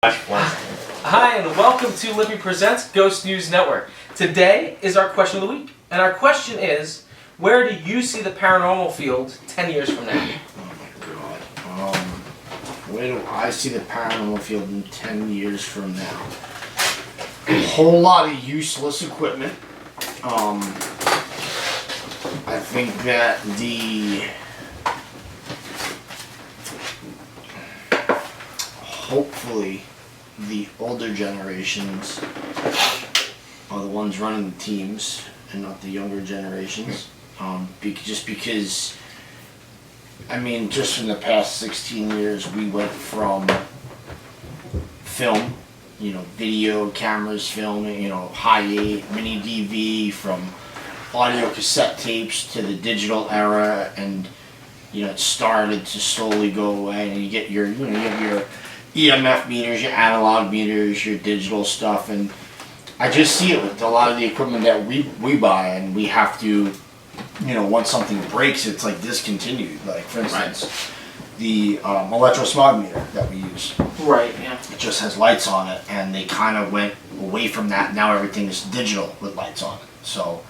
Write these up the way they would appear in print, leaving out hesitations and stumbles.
Hi, and welcome to Lippy Presents Ghost News Network. Today is our question of the week, and our question is, where do you see the paranormal field 10 years from now? Oh my god. Where do I see the paranormal field in 10 years from now? A whole lot of useless equipment. I think that hopefully the older generations are the ones running the teams and not the younger generations. Just because, I mean, just in the past 16 years, we went from film, video cameras, filming, high 8, mini DV, from audio cassette tapes to the digital era, and it started to slowly go away. And you get your, you have your EMF meters, your analog meters, your digital stuff, and I just see it with a lot of the equipment that we buy, and we have to, once something breaks, it's like discontinued. Like, for instance, the electrosmog meter that we use. Right, yeah. It just has lights on it, and they kind of went away from that. Now everything is digital with lights on it. So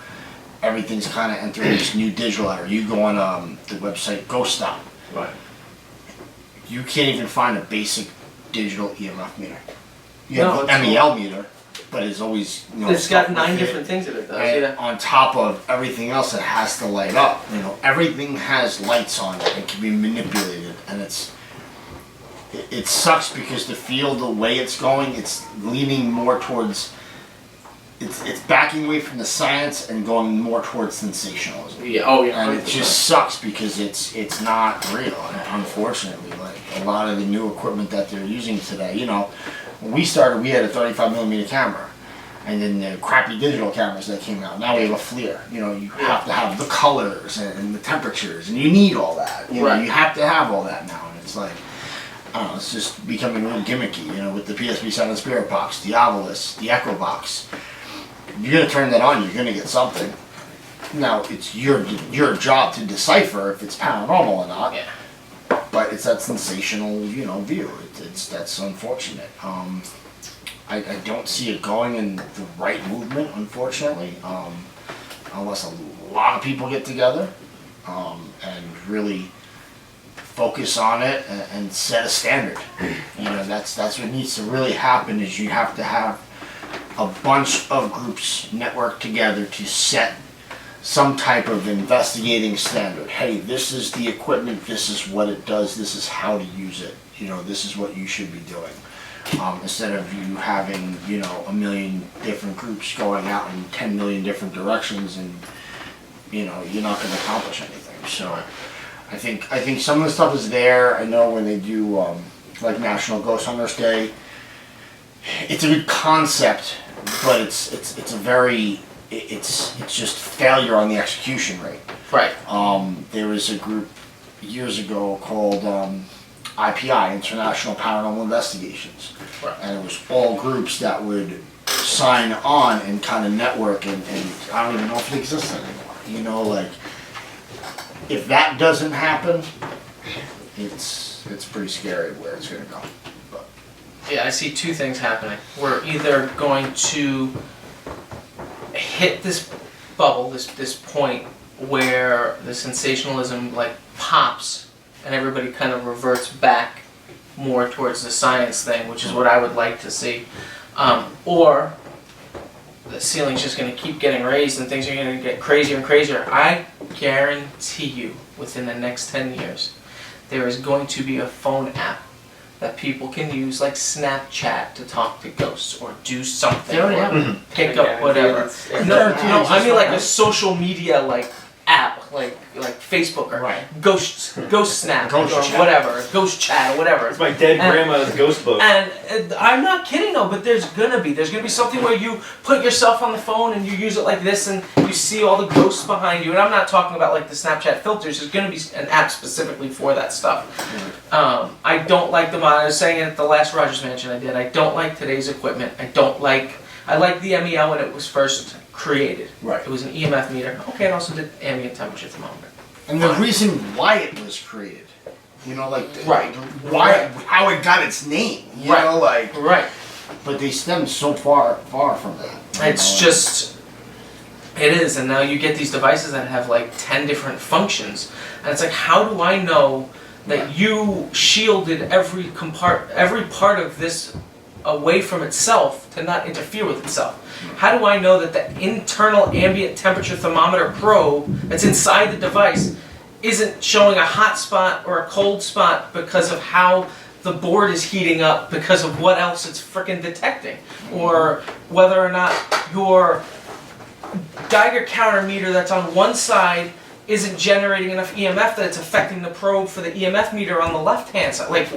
everything's kind of entering this new digital era. You go on the website Ghost Stop. Right. You can't even find a basic digital EMF meter. You have No, an MEL meter, but it's always, it's got 9 different things that it does. and Yeah. on top of everything else, it has to light up. Everything has lights on it and can be manipulated, and it sucks because the field, the way it's going, it's leaning more towards, it's backing away from the science and going more towards sensationalism. Yeah. Oh yeah. And it just sucks because it's not real, unfortunately. Like a lot of the new equipment that they're using today, when we started, we had a 35mm camera, and then the crappy digital cameras that came out. Now we have a FLIR. You have to have the colors and the temperatures, and you need all that. You have to have all that now, and it's like, I don't know, it's just becoming real gimmicky. With the PSP Silent Spirit box, the Ovilus, the Echo box. You're gonna turn that on, you're gonna get something. Now it's your job to decipher if it's paranormal or not. Yeah. But it's that sensational, view. That's unfortunate. I don't see it going in the right movement, unfortunately, unless a lot of people get together and really focus on it and set a standard. That's what needs to really happen. Is you have to have a bunch of groups network together to set some type of investigating standard. Hey, this is the equipment, this is what it does, this is how to use it, this is what you should be doing. Instead of you having, a million different groups going out in 10 million different directions, and, you're not going to accomplish anything. So I think some of the stuff is there. I know when they do, like National Ghost Hunters Day, it's a good concept, but it's just failure on the execution rate. Right. There was a group years ago called IPI, International Paranormal Investigations, Right. and it was all groups that would sign on and kind of network, and I don't even know if it exists anymore. Like, if that doesn't happen, it's pretty scary where it's going to go. Yeah, I see two things happening. We're either going to hit this bubble, this point where the sensationalism pops and everybody kind of reverts back more towards the science thing, which is what I would like to see, or the ceiling's just going to keep getting raised and things are going to get crazier and crazier. I guarantee you, within the next 10 years, there is going to be a phone app that people can use, like Snapchat, to talk to ghosts or do something, or pick up whatever. No, I mean like a social media app, like Facebook or Ghost Snap or whatever, Ghost Chat or whatever. It's my dead grandma's ghost book. And I'm not kidding though, but there's gonna be something where you put yourself on the phone and you use it like this, and you see all the ghosts behind you. And I'm not talking about like the Snapchat filters. There's gonna be an app specifically for that stuff. I don't like I was saying it at the last Rogers Mansion I did. I don't like today's equipment. I like the MEL when it was first created. Right. It was an EMF meter. Okay, it also did ambient temperature thermometer. And the reason why it was created You know, like Right. how it got its name. You Right. know, like. Right. But they stem so far from that. It's just, it is, and now you get these devices that have like 10 different functions, and it's like, how do I know that you shielded every part of this away from itself to not interfere with itself? How do I know that the internal ambient temperature thermometer probe that's inside the device isn't showing a hot spot or a cold spot because of how the board is heating up because of what else it's frickin' detecting? Or whether or not your Geiger counter meter that's on one side isn't generating enough EMF that it's affecting the probe for the EMF meter on the left-hand side. Like,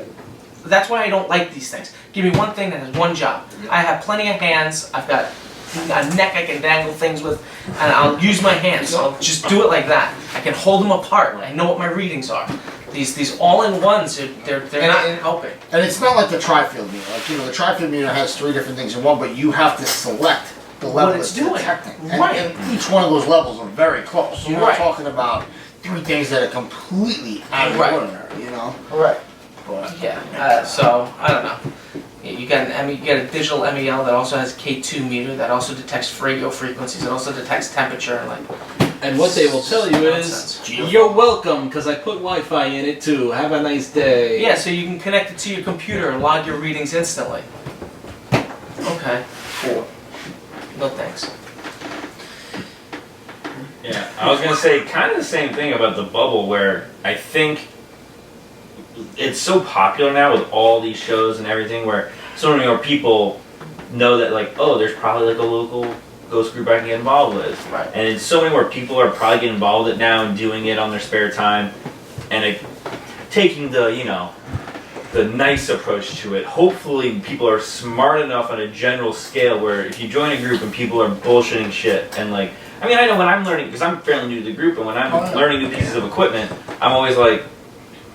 that's why I don't like these things. Give me one thing that has one job. I have plenty of hands, I've got a neck I can dangle things with, and I'll use my hands, so I'll just do it like that. I can hold them apart, I know what my readings are. These all-in-ones, they're not helping. And it's not like the tri-field meter. Like, you know, the tri-field meter has 3 different things in one, but you have to select the level it's it's doing. detecting. Right. And each one of those levels are very close. You're not Right. talking about 3 things that are completely out of the Right. ordinary, you know? Right. But Yeah, so, I don't know. You got you get a digital MEL that also has K2 meter, that also detects radio frequencies, it also detects temperature, and like... And what they will tell you is, Nonsense. you're welcome, because I put Wi-Fi in it too. Have a nice day. Yeah, so you can connect it to your computer and log your readings instantly. Okay. cool. No thanks. Yeah, I was gonna say kind of the same thing about the bubble, where I think it's so popular now with all these shows and everything, where so many more people know that, like, oh, there's probably like a local ghost group I can get involved with, Right. and it's so many more people are probably getting involved with it now and doing it on their spare time, and taking the, you know, the nice approach to it. Hopefully people are smart enough on a general scale where if you join a group and people are bullshitting shit, and like, I mean, I know when I'm learning, because I'm fairly new to the group, and when I'm learning new pieces of equipment, I'm always like,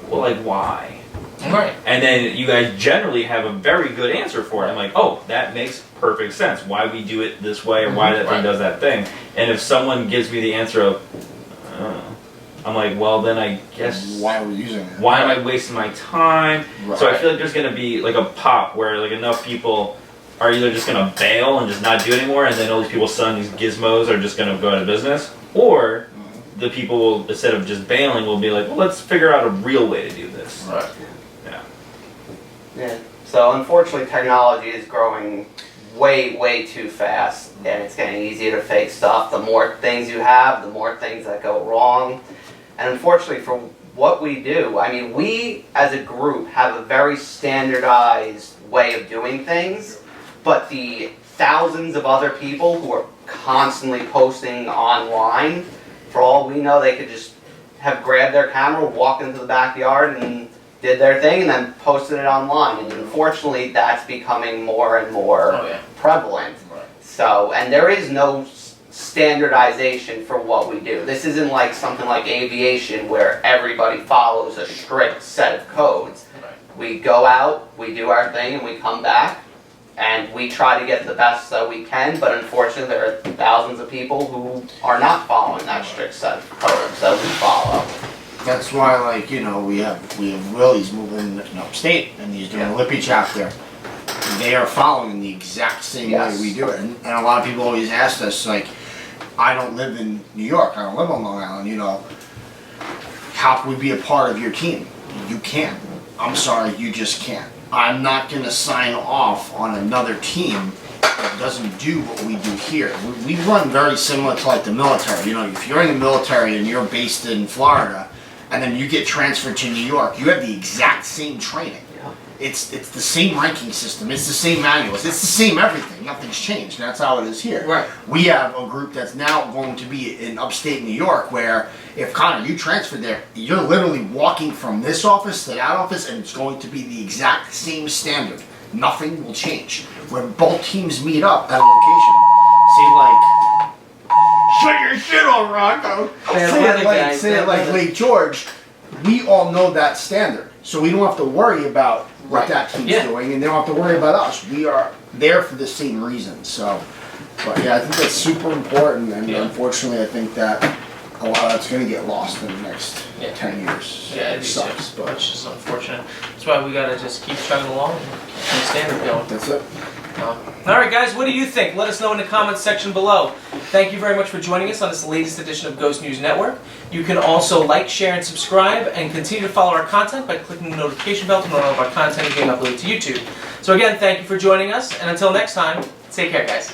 well, like, why? Right. And then you guys generally have a very good answer for it. I'm like, oh, that makes perfect sense. Why we do it this way, or why that thing does that thing. And if someone gives me the answer of, I'm like, well, then I guess, Why are we using it? why am I wasting my time? Right. So I feel like there's going to be like a pop where like enough people are either just going to bail and just not do it anymore, and then all these people selling these gizmos are just going to go out of business, or the people will, instead of just bailing, will be like, well, let's figure out a real way to do this. Right. Yeah. Yeah. So unfortunately, technology is growing way too fast, and it's getting easier to fake stuff. The more things you have, the more things that go wrong. And unfortunately, for what we do, I mean, we as a group have a very standardized way of doing things, but the thousands of other people who are constantly posting online, for all we know, they could just have grabbed their camera, walked into the backyard, and did their thing, and then posted it online. And unfortunately, that's becoming more and more Oh, yeah. prevalent. Right. So, and there is no standardization for what we do. This isn't like something like aviation where everybody follows a strict set of codes. Right. We go out, we do our thing, and we come back, and we try to get the best that we can, but unfortunately there are thousands of people who are not following that strict set of codes that we follow. That's why, like, you know, we have Willie's moving upstate, and he's doing a Lippy chapter. They are following the exact same way we do it, and a lot of people always ask us, like, I don't live in New York, I don't live on Long Island, you know, how can we be a part of your team? You can't. I'm sorry, you just can't. I'm not going to sign off on another team that doesn't do what we do here. We run very similar to like the military. You know, if you're in the military and you're based in Florida, and then you get transferred to New York, you have the exact same training. It's the same ranking system, it's the same manuals, it's the same everything, nothing's changed, and that's how it is here. Right. We have a group that's now going to be in upstate New York where if Connor, you transferred there, you're literally walking from this office to that office and it's going to be the exact same standard. Nothing will change. When both teams meet up at a location, say like, shut your shit on Rocco, say it like Lake George, we all know that standard. So we don't have to worry about what that team's doing, and they don't have to worry about us. We are there for the same reason. So, but yeah, I think that's super important, and unfortunately, I think that a lot of that's gonna get lost in the next Yeah. 10 years. Yeah, It it sucks, but which is unfortunate. That's why we gotta just keep chugging along and keep the standard going. that's it. All right, guys, what do you think? Let us know in the comments section below. Thank you very much for joining us on this latest edition of Ghost News Network. You can also like, share, and subscribe, and continue to follow our content by clicking the notification bell to know all of our content is being uploaded to YouTube. So again, thank you for joining us, and until next time, take care, guys.